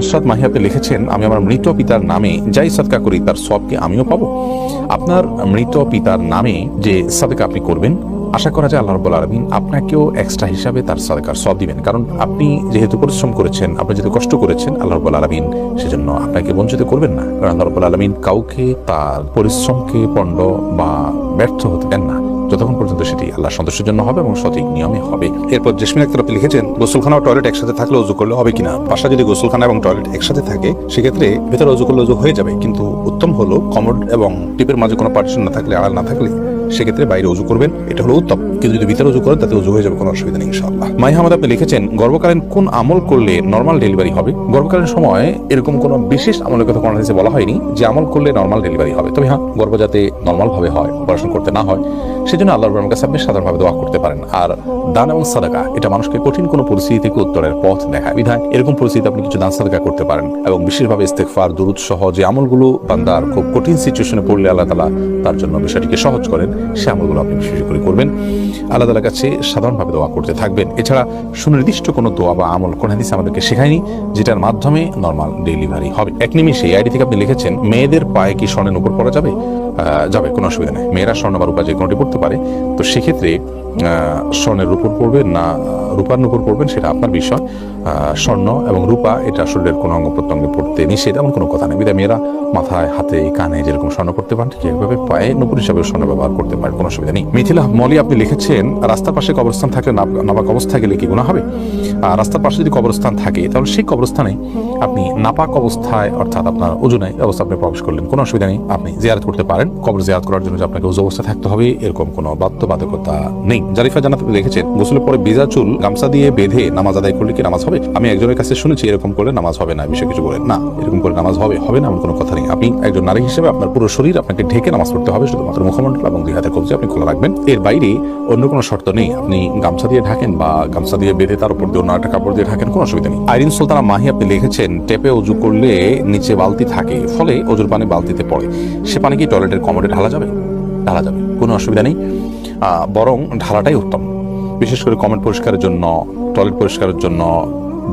নুসরাত মাহি আপনি লিখেছেন, আমি আমার মৃত পিতার নামে যাই সাদকা করি তার সওয়াব কি আমিও পাবো? আপনার মৃত পিতার নামে যে সাদকা আপনি করবেন, আশা করা যায় আল্লাহ রাব্বুল আলামিন আপনাকেও এক্সট্রা হিসাবে তার সাদকার সওয়াব দিবেন। কারণ আপনি যেহেতু পরিশ্রম করেছেন, আপনি যেহেতু কষ্ট করেছেন, আল্লাহ রাব্বুল আলামিন সেজন্য আপনাকে বঞ্চিত করবেন না। কারণ আল্লাহ রাব্বুল আলামিন কাউকে তার পরিশ্রমকে পণ্ড বা ব্যর্থ হতে দেন না, যতক্ষণ পর্যন্ত সেটি আল্লাহ সন্তুষ্টির জন্য হবে এবং সঠিক নিয়মে হবে। এরপর জেসমিন আক্তার আপনি লিখেছেন, গোসলখানা ও টয়লেট একসাথে থাকলে ওযু করলে হবে কিনা? বাসায় যদি গোসলখানা এবং টয়লেট একসাথে থাকে সেক্ষেত্রে ভেতরে ওযু করলে ওযু হয়ে যাবে, কিন্তু উত্তম হলো কমোড এবং টিপের মাঝে কোনো পার্টিশন না থাকলে, আড়াল না থাকলে সেক্ষেত্রে বাইরে ওযু করবেন, এটা হলো উত্তম। কিন্তু যদি ভিতরে ওযু করেন তাতে ওযু হয়ে যাবে, কোনো অসুবিধা নেই ইনশাআল্লাহ। মাই হামাদ আপনি লিখেছেন, গর্ভকালীন কোন আমল করলে নরমাল ডেলিভারি হবে? গর্ভকালীন সময় এরকম কোনো বিশেষ আমলের কথা কোনো হাদিসে বলা হয়নি যে আমল করলে নরমাল ডেলিভারি হবে। তবে হ্যাঁ, গর্ভ যাতে নরমাল ভাবে হয়, অপারেশন করতে না হয়, সেজন্য আল্লাহর রহমতের কাছে আপনি সাধারণভাবে দোয়া করতে পারেন। আর দান এবং সাদাকা এটা মানুষকে কঠিন কোনো পরিস্থিতি থেকে উত্তরের পথ দেখায়। বিধায় এরকম পরিস্থিতিতে আপনি কিছু দান সাদাকা করতে পারেন এবং বিশেষভাবে ইস্তেগফার, দুরূদ সহ যে আমলগুলো বান্দার খুব কঠিন সিচুয়েশনে পড়লে আল্লাহ তাআলা তার জন্য বিষয়টিকে সহজ করেন, সে আমলগুলো আপনি বিশেষ করে করবেন। আল্লাহ তাআলার কাছে সাধারণভাবে দোয়া করতে থাকবেন। এছাড়া সুনির্দিষ্ট কোনো দোয়া বা আমল কোন হাদিস আমাদেরকে শেখায়নি যেটার মাধ্যমে নরমাল ডেলিভারি হবে। এক নিমিষে এই আইডি থেকে আপনি লিখেছেন, মেয়েদের পায়ে কি স্বর্ণের উপর পরা যাবে? যাবে, কোনো অসুবিধা নেই। মেয়েরা স্বর্ণ বা রূপা যে কোনোটি পড়তে পারে, তো সেক্ষেত্রে স্বর্ণের উপর পড়বেন না রূপার উপর পড়বেন সেটা আপনার বিষয়। স্বর্ণ এবং রূপা এটা শরীরের কোনো অঙ্গ প্রত্যঙ্গে পড়তে নিষেধ, এমন কোনো কথা নেই। বিধায় মেয়েরা মাথায়, হাতে, কানে যেরকম স্বর্ণ পড়তে পারেন ঠিক এইভাবে পায়ে নূপুর হিসাবে স্বর্ণ ব্যবহার করতে পারেন, কোনো অসুবিধা নেই। মিথিলা মলি আপনি লিখেছেন, রাস্তার পাশে কবরস্থান থাকলে নাপাক অবস্থায় গেলে কি গুনাহ হবে? রাস্তার পাশে যদি কবরস্থান থাকে তাহলে সেই কবরস্থানে আপনি নাপাক অবস্থায়, অর্থাৎ আপনার ওযু নাই অবস্থা আপনি প্রবেশ করলেন, কোনো অসুবিধা নেই, আপনি জিয়ারত করতে পারেন। কবর জিয়ারত করার জন্য যে আপনাকে ওযু অবস্থায় থাকতে হবে এরকম কোনো বাধ্যবাধকতা নেই। জারিফা জান্নাত আপনি লিখেছেন, গোসলের পরে ভিজা চুল গামছা দিয়ে বেঁধে নামাজ আদায় করলে কি নামাজ হবে? আমি একজনের কাছে শুনেছি এরকম করলে নামাজ হবে না, বিষয় কিছু বলেন না, এরকম করে নামাজ হবে না এমন কোনো কথা নেই। আপনি একজন নারী হিসেবে আপনার পুরো শরীর আপনাকে ঢেকে নামাজ পড়তে হবে, শুধুমাত্র মুখমণ্ডল এবং দুই হাতের কবজি আপনি খোলা রাখবেন, এর বাইরে অন্য কোনো শর্ত নেই। আপনি গামছা দিয়ে ঢাকেন বা গামছা দিয়ে বেঁধে তার উপর দিয়ে অন্য একটা কাপড় দিয়ে ঢাকেন, কোনো অসুবিধা নেই। আইরিন সুলতানা মাহি আপনি লিখেছেন, টেপে ওযু করলে নিচে বালতি থাকে, ফলে ওযুর পানি বালতিতে পড়ে, সে পানি কি টয়লেটের কমোডে ঢালা যাবে? ঢালা যাবে, কোনো অসুবিধা নেই, বরং ঢালাটাই উত্তম। বিশেষ করে কমোড পরিষ্কারের জন্য, টয়লেট পরিষ্কারের জন্য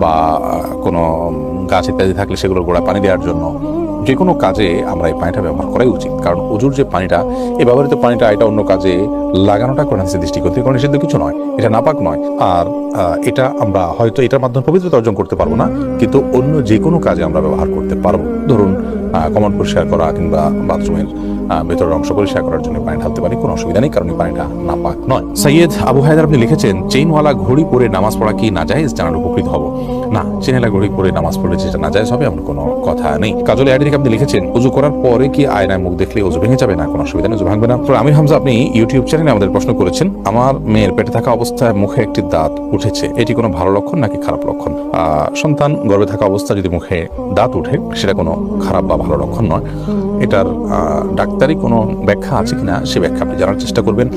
বা কোনো গাছ ইত্যাদি থাকলে সেগুলোর গোড়ায় পানি দেওয়ার জন্য, যে কোনো কাজে আমরা এই পানিটা ব্যবহার করাই উচিত। কারণ ওযুর যে পানিটা, এই ব্যবহৃত পানিটা এটা অন্য কাজে লাগানোটা কোন হাদিসের দৃষ্টিকোণ থেকে কোনো নিষিদ্ধ কিছু নয়, এটা নাপাক নয়। আর এটা আমরা হয়তো এটার মাধ্যমে পবিত্রতা অর্জন করতে পারবো না, কিন্তু অন্য যে কোনো কাজে আমরা ব্যবহার করতে পারবো। ধরুন কমোড পরিষ্কার করা কিংবা বাথরুমের ভেতরের অংশ পরিষ্কার করার জন্য পানি ঢালতে পারি, কোনো অসুবিধা নেই, কারণ এই পানিটা নাপাক নয়। সৈয়দ আবু হায়দার আপনি লিখেছেন, চেইনওয়ালা ঘড়ি পরে নামাজ পড়া কি নাজায়েজ? জানার উপকৃত হব। না, চেইনওয়ালা ঘড়ি পরে নামাজ পড়লে যেটা নাজায়েজ হবে এমন কোনো কথা নেই। কাজল আইডি থেকে আপনি লিখেছেন, ওযু করার পরে কি আয়নায় মুখ দেখলে ওযু ভেঙে যাবে? না, কোনো অসুবিধা নেই, ওযু ভাঙবে না। তো আমির হামজা আপনি ইউটিউব চ্যানেলে আমাদের প্রশ্ন করেছেন, আমার মেয়ের পেটে থাকা অবস্থায় মুখে একটি দাঁত উঠেছে, এটি কোনো ভালো লক্ষণ নাকি খারাপ লক্ষণ? সন্তান গর্ভে থাকা অবস্থায় যদি মুখে দাঁত উঠে সেটা কোনো খারাপ বা ভালো লক্ষণ নয়। এটার ডাক্তারি কোনো ব্যাখ্যা আছে কিনা সে ব্যাখ্যা আপনি জানার চেষ্টা করবেন।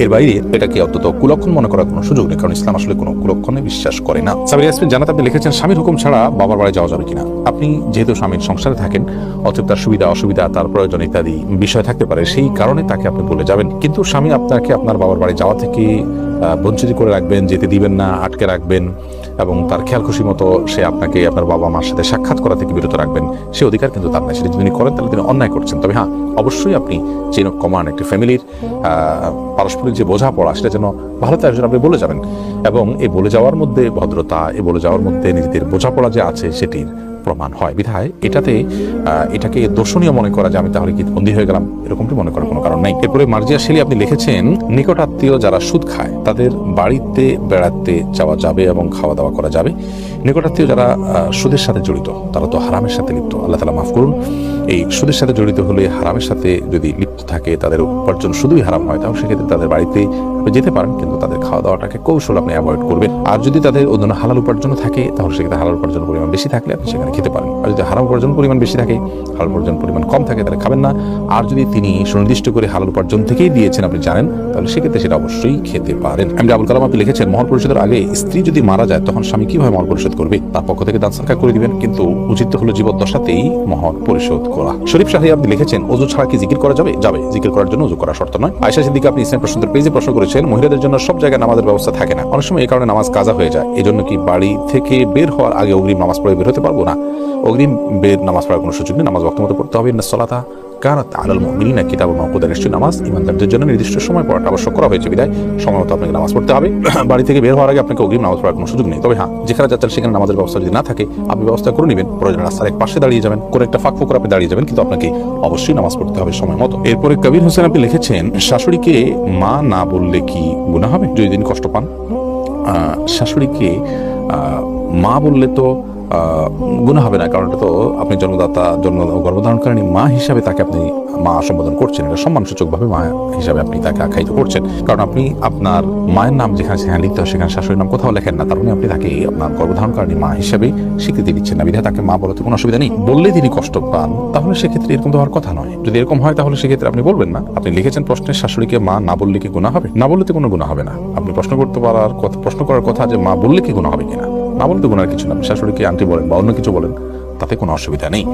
এর বাইরে এটাকে অন্তত কুলক্ষণ মনে করার কোনো সুযোগ নেই, কারণ ইসলাম আসলে কোনো কুলক্ষণে বিশ্বাস করে না। সাবির ইয়াসমিন জান্নাত আপনি লিখেছেন, স্বামীর হুকুম ছাড়া বাবার বাড়ি যাওয়া যাবে কিনা? আপনি যেহেতু স্বামীর সংসারে থাকেন, অতএব তার সুবিধা অসুবিধা, তার প্রয়োজন ইত্যাদি বিষয় থাকতে পারে, সেই কারণে তাকে আপনি বলে যাবেন। কিন্তু স্বামী আপনাকে আপনার বাবার বাড়ি যাওয়া থেকে বঞ্চিত করে রাখবেন, যেতে দিবেন না, আটকে রাখবেন এবং তার খেয়াল খুশি মতো সে আপনাকে আপনার বাবা মার সাথে সাক্ষাৎ করা থেকে বিরত রাখবেন, সে অধিকার কিন্তু তার নাই। সেটা যদি করেন তাহলে তিনি অন্যায় করছেন। তবে হ্যাঁ, অবশ্যই আপনি চেইন অফ কমান্ড, একটি ফ্যামিলির পারস্পরিক যে বোঝাপড়া সেটা যেন ভালো তার জন্য আপনি বলে যাবেন, এবং এই বলে যাওয়ার মধ্যে ভদ্রতা, এই বলে যাওয়ার মধ্যে নিজেদের বোঝাপড়া যে আছে সেটির প্রমাণ হয়। বিধায় এটাকে দর্শনীয় মনে করা যে আমি তাহলে কি বন্দী হয়ে গেলাম, এরকমটি মনে করার কোনো কারণ নাই। এরপরে মার্জিয়া শেলি আপনি লিখেছেন, নিকট আত্মীয় যারা সুদ খায় তাদের বাড়িতে বেড়াতে যাওয়া যাবে এবং খাওয়া দাওয়া করা যাবে। নিকট আত্মীয় যারা সুদের সাথে জড়িত তারা তো হারামের সাথে লিপ্ত, আল্লাহ তাআলা মাফ করুন। এই সুদের সাথে জড়িত হলে, হারামের সাথে যদি লিপ্ত থাকে, তাদের উপার্জন শুধুই হারাম হয়, তাহলে সেক্ষেত্রে তাদের বাড়িতে যেতে পারেন, কিন্তু তাদের খাওয়া দাওয়াটাকে কৌশল আপনি অ্যাভয়েড করবেন। আর যদি তাদের অন্য হালাল উপার্জন থাকে তাহলে সেক্ষেত্রে হালাল উপার্জন পরিমাণ বেশি থাকলে আপনি সেখানে খেতে পারেন। আর যদি হারাম উপার্জন পরিমাণ বেশি থাকে, হালাল উপার্জন পরিমাণ কম থাকে, তাহলে খাবেন না। আর যদি তিনি সুনির্দিষ্ট করে হালাল উপার্জন থেকেই দিয়েছেন আপনি জানেন, তাহলে সেক্ষেত্রে সেটা অবশ্যই খেতে পারেন। আমি আবুল কালাম আপনি লিখেছেন, মহর পরিশোধের আগে স্ত্রী যদি মারা যায় তখন স্বামী কিভাবে মহর পরিশোধ পরিশোধ করবে, তার পক্ষ থেকে দান সাদকা করে দিবেন, কিন্তু উচিত হলো জীবদ্দশাতেই মহর পরিশোধ করা। শরীফ শাহী আপনি লিখেছেন, ওযু ছাড়া কি জিকির করা যাবে? যাবে, জিকির করার জন্য ওযু করা শর্ত নয়। আয়েশা সিদ্দিকা আপনি ইসলাম প্রশ্নোত্তর পেজে প্রশ্ন করেছেন, মহিলাদের জন্য সব জায়গায় নামাজের ব্যবস্থা থাকে না, অনেক সময় এই কারণে নামাজ কাজা হয়ে যায়, এই জন্য কি বাড়ি থেকে বের হওয়ার আগে অগ্রিম নামাজ পড়ে বের হতে পারবো? না, অগ্রিম বের নামাজ পড়ার কোনো সুযোগ নেই, নামাজ ওয়াক্ত মতো পড়তে হবে। ইন্নাস সালাতা কানাত আলাল মুমিনিনা কিতাবান মাওকুতা, নিশ্চয়ই নামাজ ইমানদারদের জন্য নির্দিষ্ট সময় পড়াটা আবশ্যক করা হয়েছে, বিধায় সময় মতো আপনাকে নামাজ পড়তে হবে। বাড়ি থেকে বের হওয়ার আগে আপনাকে অগ্রিম নামাজ পড়ার কোনো সুযোগ নেই। তবে হ্যাঁ, যেখানে যাচ্ছেন সেখানে নামাজের ব্যবস্থা যদি না থাকে, আপনি ব্যবস্থা করে নেবেন, প্রয়োজন রাস্তার এক পাশে দাঁড়িয়ে যাবেন, করে একটা ফাঁক ফোকর আপনি দাঁড়িয়ে যাবেন, কিন্তু আপনাকে অবশ্যই নামাজ পড়তে হবে সময় মতো। এরপরে কবির হোসেন আপনি লিখেছেন, শাশুড়িকে মা না বললে কি গুনাহ হবে যদি দিন কষ্ট পান? শাশুড়িকে মা বললে তো গুনাহ হবে না, কারণ এটা তো আপনি জন্মদাতা গর্ভধারণকারী মা হিসাবে তাকে আপনি মা সম্বোধন করছেন, এটা সম্মানসূচক ভাবে মা হিসাবে আপনি তাকে আখ্যায়িত করছেন। কারণ আপনি আপনার মায়ের নাম যেখানে সেখানে লিখতে হয়, সেখানে শাশুড়ির নাম কোথাও লেখেন না, তার মানে আপনি তাকে আপনার গর্ভধারণকারী মা হিসাবে স্বীকৃতি দিচ্ছেন না, বিধায় তাকে মা বলতে কোনো অসুবিধা নেই। বললে তিনি কষ্ট পান, তাহলে সেক্ষেত্রে এরকম তো হওয়ার কথা নয়। যদি এরকম হয় তাহলে সেক্ষেত্রে আপনি বলবেন না। আপনি লিখেছেন প্রশ্নের, শাশুড়িকে মা না বললে কি গুনাহ হবে? না বললে তো কোনো গুনাহ হবে না। আপনি প্রশ্ন করার কথা যে মা বললে কি গুনাহ হবে কিনা, না বলতে গুনার কিছু না। আপনি শাশুড়িকে আন্টি বলেন বা অন্য কিছু বলেন, তাতে কোনো অসুবিধা নেই।